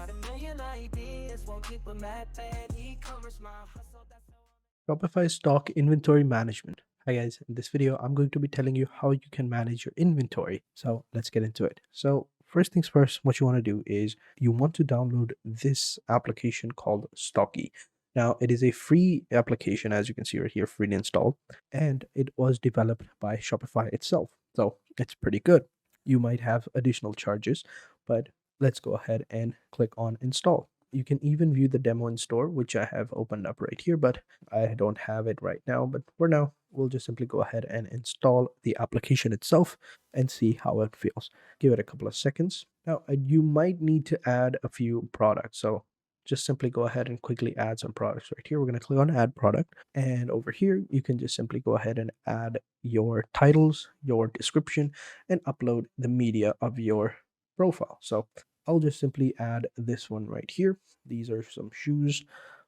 Got a million ideas, won't keep 'em at bay. E-commerce, my hustle, that's how Shopify Stock Inventory Management. Hi guys, in this video, I'm going to be telling you how you can manage your inventory. So let's get into it. So first things first, what you want to do is you want to download this application called Stocky. Now it is a free application, as you can see right here, free to install, and it was developed by Shopify itself. So it's pretty good. You might have additional charges, but let's go ahead and click on install. You can even view the demo in store, which I have opened up right here, but I don't have it right now. But for now, we'll just simply go ahead and install the application itself and see how it feels. Give it a couple of seconds. Now, you might need to add a few products. So just simply go ahead and quickly add some products right here. We're going to click on add product. And over here, you can just simply go ahead and add your titles, your description, and upload the media of your profile. So I'll just simply add this one right here. These are some shoes.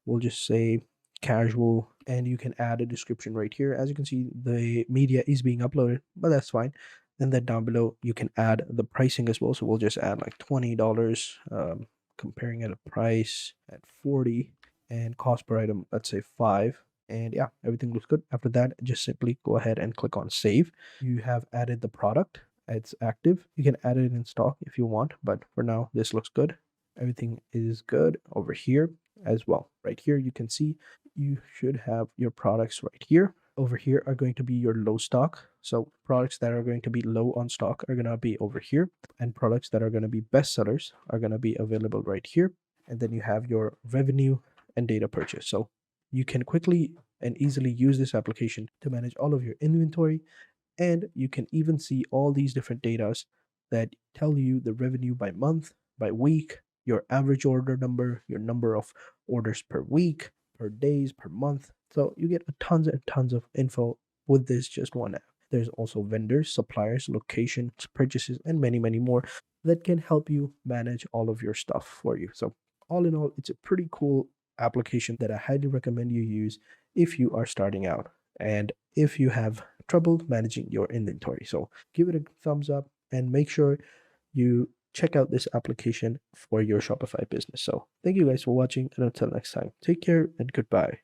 We'll just say casual, and you can add a description right here. As you can see, the media is being uploaded, but that's fine. And then down below, you can add the pricing as well. So we'll just add like $20, comparing at a price at 40 and cost per item, let's say 5. And yeah, everything looks good. After that, just simply go ahead and click on save. You have added the product. It's active. You can add it in stock if you want, but for now, this looks good. Everything is good over here as well. Right here, you can see you should have your products right here. Over here are going to be your low stock. So products that are going to be low on stock are going to be over here, and products that are going to be best sellers are going to be available right here. And then you have your revenue and data purchase. So you can quickly and easily use this application to manage all of your inventory, and you can even see all these different data that tell you the revenue by month, by week, your average order number, your number of orders per week, per days, per month. So you get tons and tons of info with this just one app. There's also vendors, suppliers, locations, purchases, and many, many more that can help you manage all of your stuff for you. So all in all, it's a pretty cool application that I highly recommend you use if you are starting out and if you have trouble managing your inventory. So give it a thumbs up and make sure you check out this application for your Shopify business. So thank you guys for watching, and until next time, take care and goodbye.